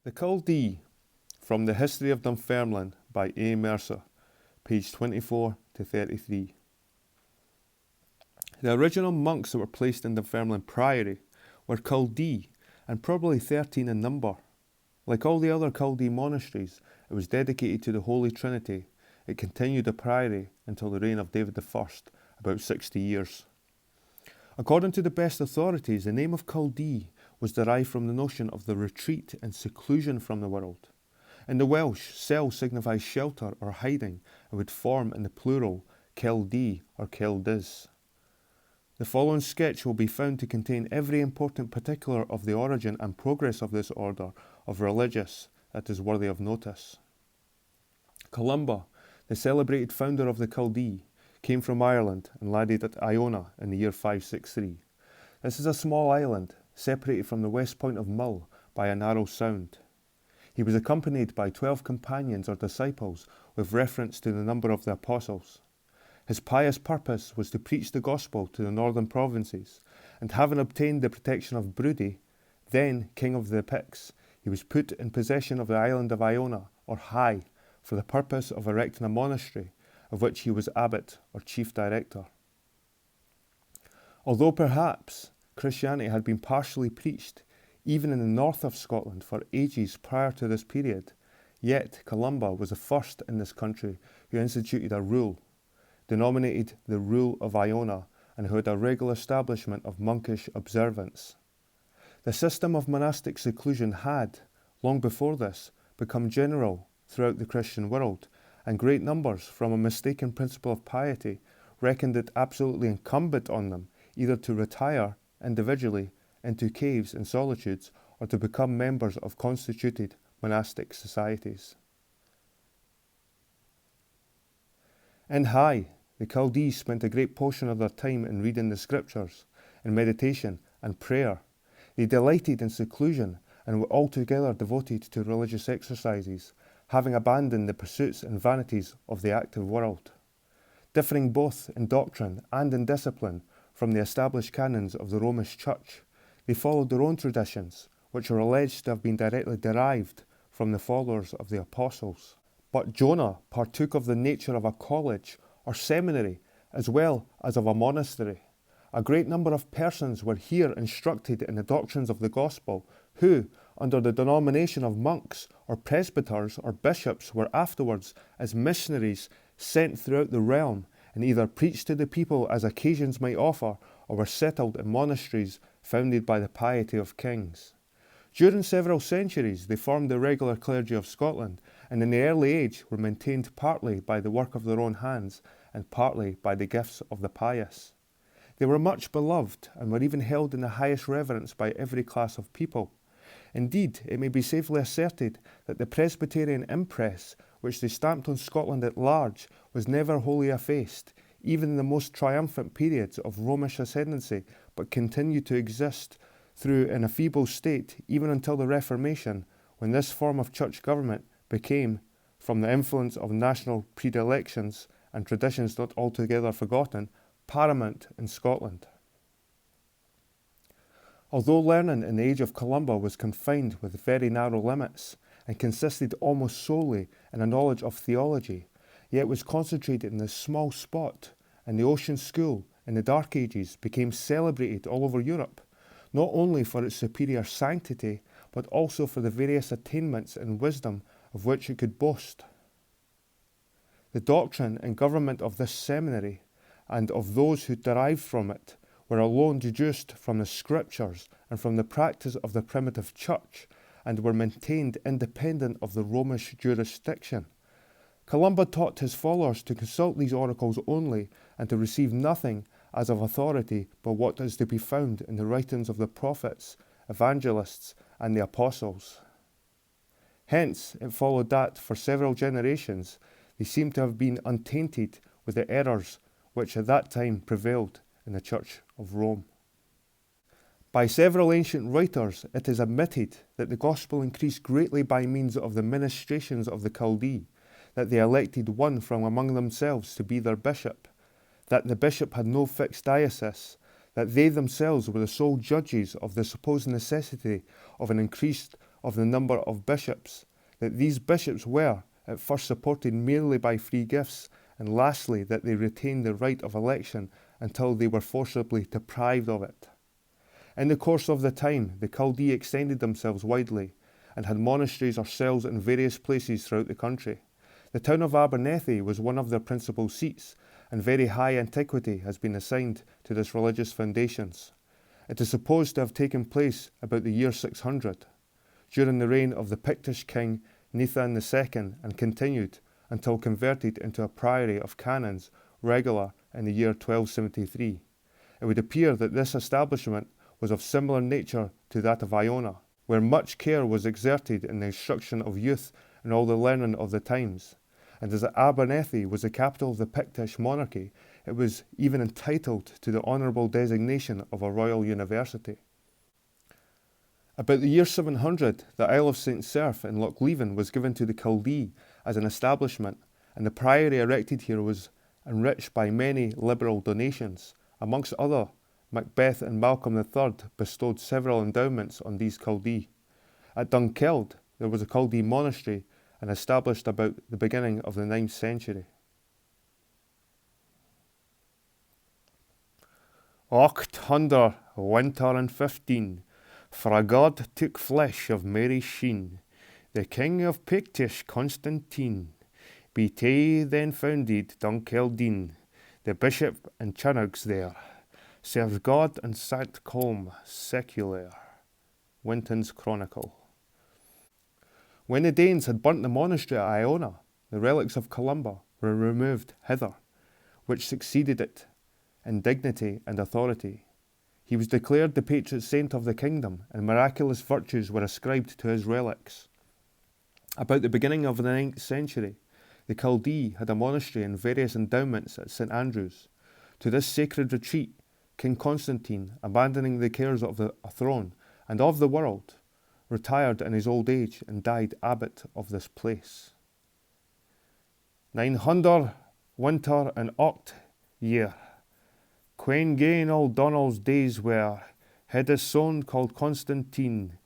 The Culdee, from the History of Dunfermline by A. Mercer, page 24 to 33. The original monks that were placed in Dunfermline Priory were Culdee, and probably 13 in number. Like all the other Culdee monasteries, it was dedicated to the Holy Trinity. It continued a priory until the reign of David I, about 60 years. According to the best authorities, the name of Culdee was derived from the notion of the retreat and seclusion from the world. In the Welsh, cell signifies shelter or hiding and would form in the plural Culdee or Culdees. The following sketch will be found to contain every important particular of the origin and progress of this order of religious that is worthy of notice. Columba, the celebrated founder of the Culdee, came from Ireland and landed at Iona in the year 563. This is a small island, separated from the west point of Mull by a narrow sound. He was accompanied by 12 companions or disciples with reference to the number of the apostles. His pious purpose was to preach the gospel to the northern provinces, and having obtained the protection of Brudie, then king of the Picts, he was put in possession of the island of Iona, or High, for the purpose of erecting a monastery, of which he was abbot or chief director. Although perhaps Christianity had been partially preached, even in the north of Scotland, for ages prior to this period, yet Columba was the first in this country who instituted a rule, denominated the Rule of Iona, and who had a regular establishment of monkish observance. The system of monastic seclusion had, long before this, become general throughout the Christian world, and great numbers, from a mistaken principle of piety, reckoned it absolutely incumbent on them either to retire individually into caves and solitudes or to become members of constituted monastic societies. In High, the Culdees spent a great portion of their time in reading the scriptures, in meditation and prayer. They delighted in seclusion and were altogether devoted to religious exercises, having abandoned the pursuits and vanities of the active world. Differing both in doctrine and in discipline from the established canons of the Romish Church, they followed their own traditions, which are alleged to have been directly derived from the followers of the apostles. But Jonah partook of the nature of a college or seminary, as well as of a monastery. A great number of persons were here instructed in the doctrines of the gospel, who, under the denomination of monks or presbyters or bishops, were afterwards, as missionaries, sent throughout the realm, and either preached to the people as occasions might offer, or were settled in monasteries founded by the piety of kings. During several centuries they formed the regular clergy of Scotland, and in the early age were maintained partly by the work of their own hands, and partly by the gifts of the pious. They were much beloved, and were even held in the highest reverence by every class of people. Indeed, it may be safely asserted that the Presbyterian impress which they stamped on Scotland at large was never wholly effaced, even in the most triumphant periods of Romish ascendancy, but continued to exist through in a feeble state even until the Reformation, when this form of church government became, from the influence of national predilections and traditions not altogether forgotten, paramount in Scotland. Although learning in the age of Columba was confined with very narrow limits, and consisted almost solely in a knowledge of theology, yet was concentrated in this small spot, and the Ocean School in the Dark Ages became celebrated all over Europe, not only for its superior sanctity, but also for the various attainments and wisdom of which it could boast. The doctrine and government of this seminary, and of those who derived from it, were alone deduced from the scriptures and from the practice of the primitive church, and were maintained independent of the Romish jurisdiction. Columba taught his followers to consult these oracles only, and to receive nothing as of authority but what is to be found in the writings of the prophets, evangelists, and the apostles. Hence, it followed that, for several generations, they seem to have been untainted with the errors which at that time prevailed in the Church of Rome. By several ancient writers, it is admitted that the gospel increased greatly by means of the ministrations of the Culdee, that they elected one from among themselves to be their bishop, that the bishop had no fixed diocese, that they themselves were the sole judges of the supposed necessity of an increase of the number of bishops, that these bishops were at first supported merely by free gifts, and lastly that they retained the right of election until they were forcibly deprived of it. In the course of the time, the Culdee extended themselves widely, and had monasteries or cells in various places throughout the country. The town of Abernethy was one of their principal seats, and very high antiquity has been assigned to this religious foundations. It is supposed to have taken place about the year 600, during the reign of the Pictish king Nathan II, and continued until converted into a priory of canons regular in the year 1273. It would appear that this establishment was of similar nature to that of Iona, where much care was exerted in the instruction of youth and all the learning of the times. And as Abernethy was the capital of the Pictish monarchy, it was even entitled to the honourable designation of a royal university. About the year 700, the Isle of St. Cerf in Loch Leven was given to the Culdee as an establishment, and the priory erected here was enriched by many liberal donations. Amongst other, Macbeth and Malcolm III bestowed several endowments on these Culdee. At Dunkeld, there was a Culdee monastery and established about the beginning of the 9th century. Ocht hunder winter and 15, fra God took flesh of Mary sheen, the king of Pictish Constantine, be tae then founded Dunkeldine, the bishop and Chunnugs there, served God and sat calm secular. Winton's Chronicle. When the Danes had burnt the monastery at Iona, the relics of Columba were removed hither, which succeeded it in dignity and authority. He was declared the patron saint of the kingdom, and miraculous virtues were ascribed to his relics. About the beginning of the 9th century, the Culdee had a monastery and various endowments at St. Andrews. To this sacred retreat, King Constantine, abandoning the cares of the throne and of the world, retired in his old age and died abbot of this place. 900 winter and ocht year, Quain gain all Donald's days were, had a son called Constantine,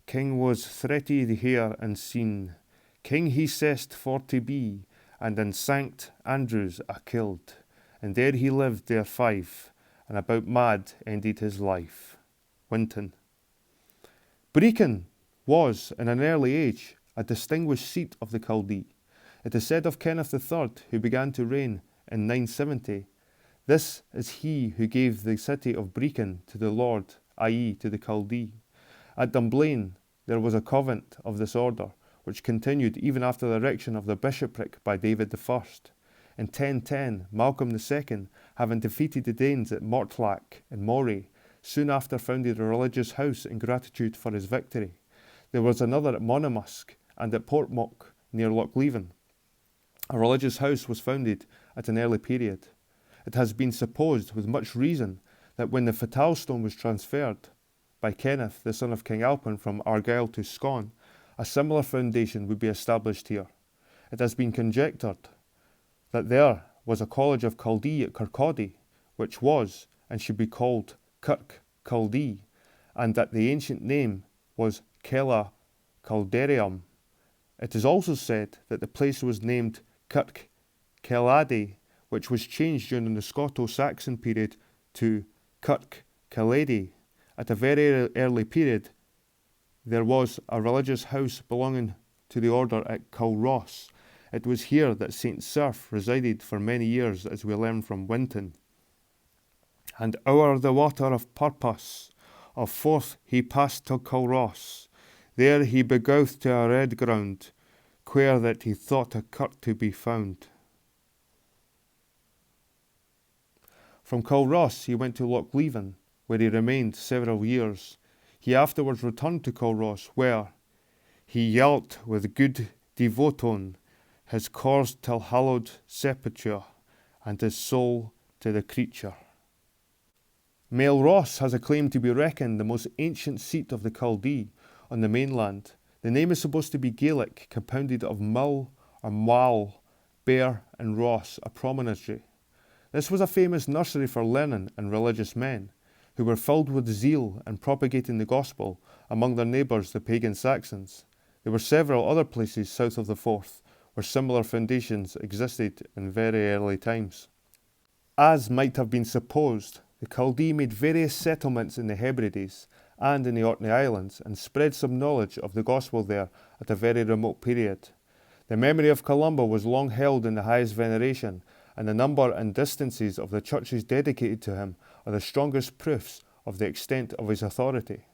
king was threated here and seen, king he cessed for to be, and in St. Andrews a killed, and there he lived there 5, and about mad ended his life. Winton. Brecon was, in an early age, a distinguished seat of the Culdee. It is said of Kenneth III, who began to reign in 970, this is he who gave the city of Brecon to the Lord, i.e. to the Culdee. At Dunblane there was a convent of this order, which continued even after the erection of the bishopric by David I. In 1010, Malcolm II, having defeated the Danes at Mortlach in Moray, soon after founded a religious house in gratitude for his victory. There was another at Monimusk and at Portmock near Loch Leven. A religious house was founded at an early period. It has been supposed, with much reason, that when the Fatalstone was transferred by Kenneth, the son of King Alpin, from Argyll to Scone, a similar foundation would be established here. It has been conjectured that there was a college of Culdee at Kirkcaldy, which was and should be called Kirk Culdee, and that the ancient name was Cella Culderium. It is also said that the place was named Kirk Kellade, which was changed during the Scoto-Saxon period to Kirk Kellade. At a very early period, there was a religious house belonging to the order at Culross. It was here that St. Cerf resided for many years, as we learn from Winton. And o'er the water of purpose, of forth he passed to Culross. There he begoeth to a red ground, where that he thought a kirk to be found. From Culross he went to Loch Leven, where he remained several years. He afterwards returned to Culross, where he yalt with good devotion his corse till hallowed sepulture, and his soul to the creature. Maelross has a claim to be reckoned the most ancient seat of the Culdee on the mainland. The name is supposed to be Gaelic, compounded of Mull or Mal, Bear and Ross, a promontory. This was a famous nursery for learning and religious men. who were filled with zeal in propagating the gospel among their neighbours, the pagan Saxons. There were several other places south of the Forth where similar foundations existed in very early times. As might have been supposed, the Culdee made various settlements in the Hebrides and in the Orkney Islands and spread some knowledge of the gospel there at a very remote period. The memory of Columba was long held in the highest veneration, and the number and distances of the churches dedicated to him are the strongest proofs of the extent of his authority.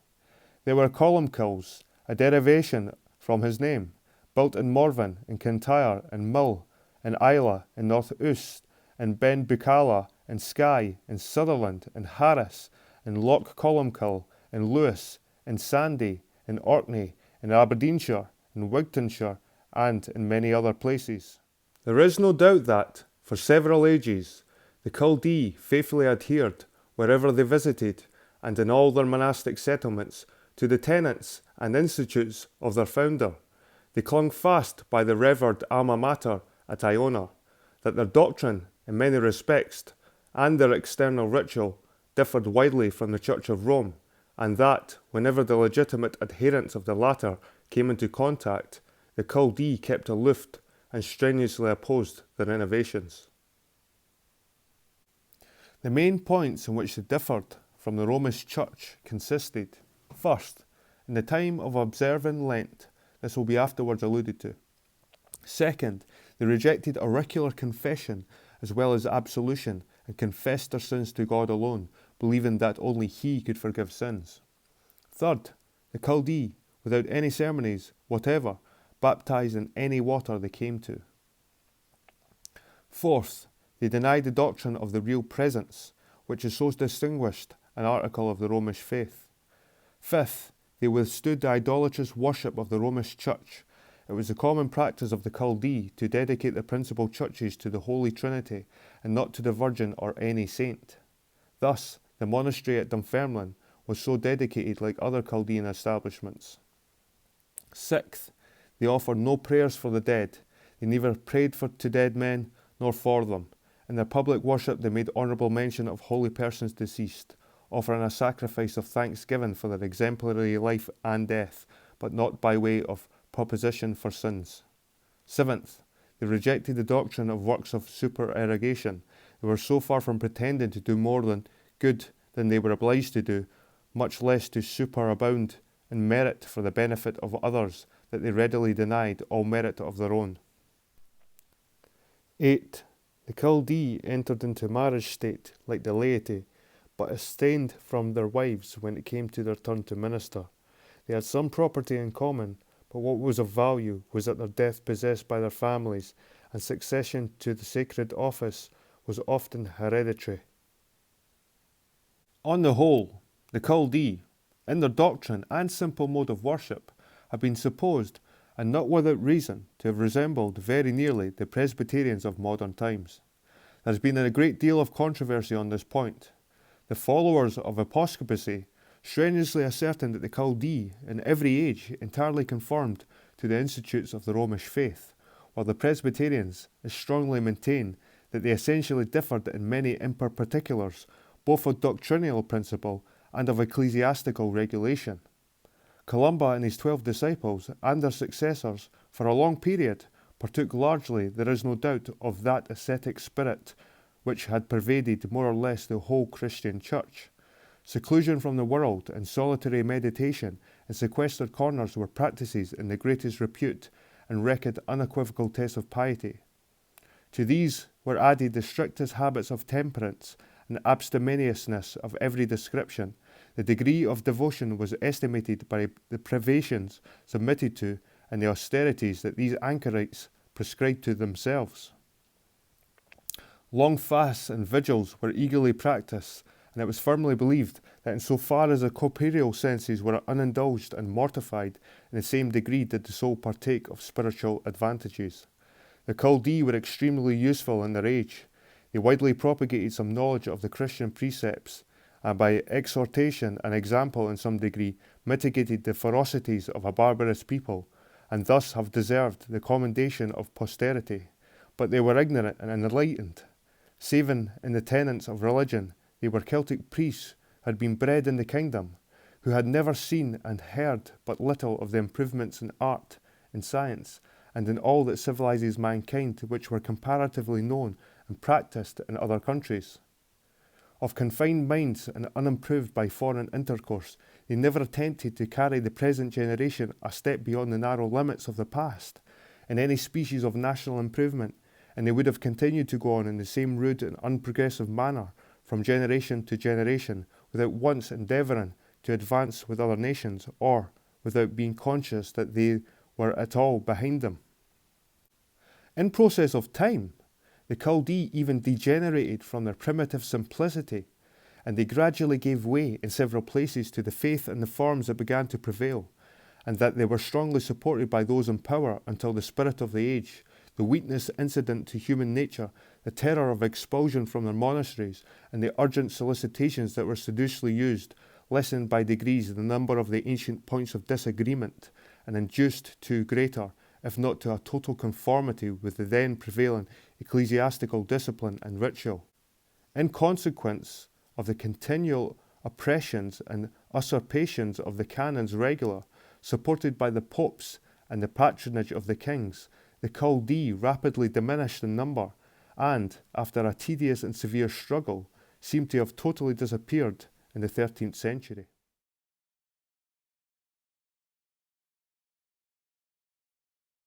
There were Columcilles, a derivation from his name, built in Morven, in Kintyre, in Mull, in Islay, in North Uist, in Ben Buchala, in Skye, in Sutherland, in Harris, in Loch Columcille, in Lewis, in Sandy, in Orkney, in Aberdeenshire, in Wigtonshire, and in many other places. There is no doubt that, for several ages, the Culdee faithfully adhered, wherever they visited, and in all their monastic settlements, to the tenets and institutes of their founder. They clung fast by the revered alma mater at Iona, that their doctrine, in many respects, and their external ritual, differed widely from the Church of Rome, and that, whenever the legitimate adherents of the latter came into contact, the Culdee kept aloof and strenuously opposed their innovations. The main points in which they differed from the Romish Church consisted, first, in the time of observing Lent. This will be afterwards alluded to. Second, they rejected auricular confession as well as absolution and confessed their sins to God alone, believing that only He could forgive sins. Third, the Culdee, without any ceremonies whatever, baptized in any water they came to. Fourth, they denied the doctrine of the real presence, which is so distinguished an article of the Romish faith. Fifth, they withstood the idolatrous worship of the Romish Church. It was the common practice of the Culdee to dedicate the principal churches to the Holy Trinity and not to the Virgin or any saint. Thus, the monastery at Dunfermline was so dedicated like other Chaldean establishments. Sixth, they offered no prayers for the dead. They neither prayed to dead men nor for them. In their public worship they made honourable mention of holy persons deceased, offering a sacrifice of thanksgiving for their exemplary life and death, but not by way of proposition for sins. Seventh, they rejected the doctrine of works of supererogation. They were so far from pretending to do more than good than they were obliged to do, much less to superabound in merit for the benefit of others, that they readily denied all merit of their own. 8. The Culdee entered into marriage state like the laity, but abstained from their wives when it came to their turn to minister. They had some property in common, but what was of value was that their death possessed by their families, and succession to the sacred office was often hereditary. On the whole, the Culdee, in their doctrine and simple mode of worship, have been supposed, and not without reason, to have resembled very nearly the Presbyterians of modern times. There has been a great deal of controversy on this point. The followers of episcopacy strenuously ascertain that the Culdee, in every age, entirely conformed to the institutes of the Romish faith, while the Presbyterians strongly maintain that they essentially differed in many imper particulars, both of doctrinal principle and of ecclesiastical regulation. Columba and his 12 disciples and their successors, for a long period, partook largely, there is no doubt, of that ascetic spirit which had pervaded more or less the whole Christian church. Seclusion from the world and solitary meditation in sequestered corners were practices in the greatest repute and record unequivocal tests of piety. To these were added the strictest habits of temperance and abstemiousness of every description. The degree of devotion was estimated by the privations submitted to and the austerities that these anchorites prescribed to themselves. Long fasts and vigils were eagerly practised, and it was firmly believed that in so far as the corporeal senses were unindulged and mortified, in the same degree did the soul partake of spiritual advantages. The Culdee were extremely useful in their age. They widely propagated some knowledge of the Christian precepts, and by exhortation and example in some degree mitigated the ferocities of a barbarous people, and thus have deserved the commendation of posterity. But they were ignorant and unenlightened. Saving in the tenets of religion, they were Celtic priests had been bred in the kingdom, who had never seen and heard but little of the improvements in art, in science, and in all that civilises mankind, which were comparatively known and practised in other countries. Of confined minds and unimproved by foreign intercourse, they never attempted to carry the present generation a step beyond the narrow limits of the past, in any species of national improvement, and they would have continued to go on in the same rude and unprogressive manner from generation to generation, without once endeavouring to advance with other nations, or without being conscious that they were at all behind them. In process of time, the Culdee even degenerated from their primitive simplicity, and they gradually gave way in several places to the faith and the forms that began to prevail, and that they were strongly supported by those in power until the spirit of the age, the weakness incident to human nature, the terror of expulsion from their monasteries, and the urgent solicitations that were sedulously used, lessened by degrees the number of the ancient points of disagreement, and induced to greater, if not to a total conformity with the then prevailing ecclesiastical discipline and ritual. In consequence of the continual oppressions and usurpations of the canons regular, supported by the popes and the patronage of the kings, the Culdee rapidly diminished in number, and, after a tedious and severe struggle, seem to have totally disappeared in the 13th century.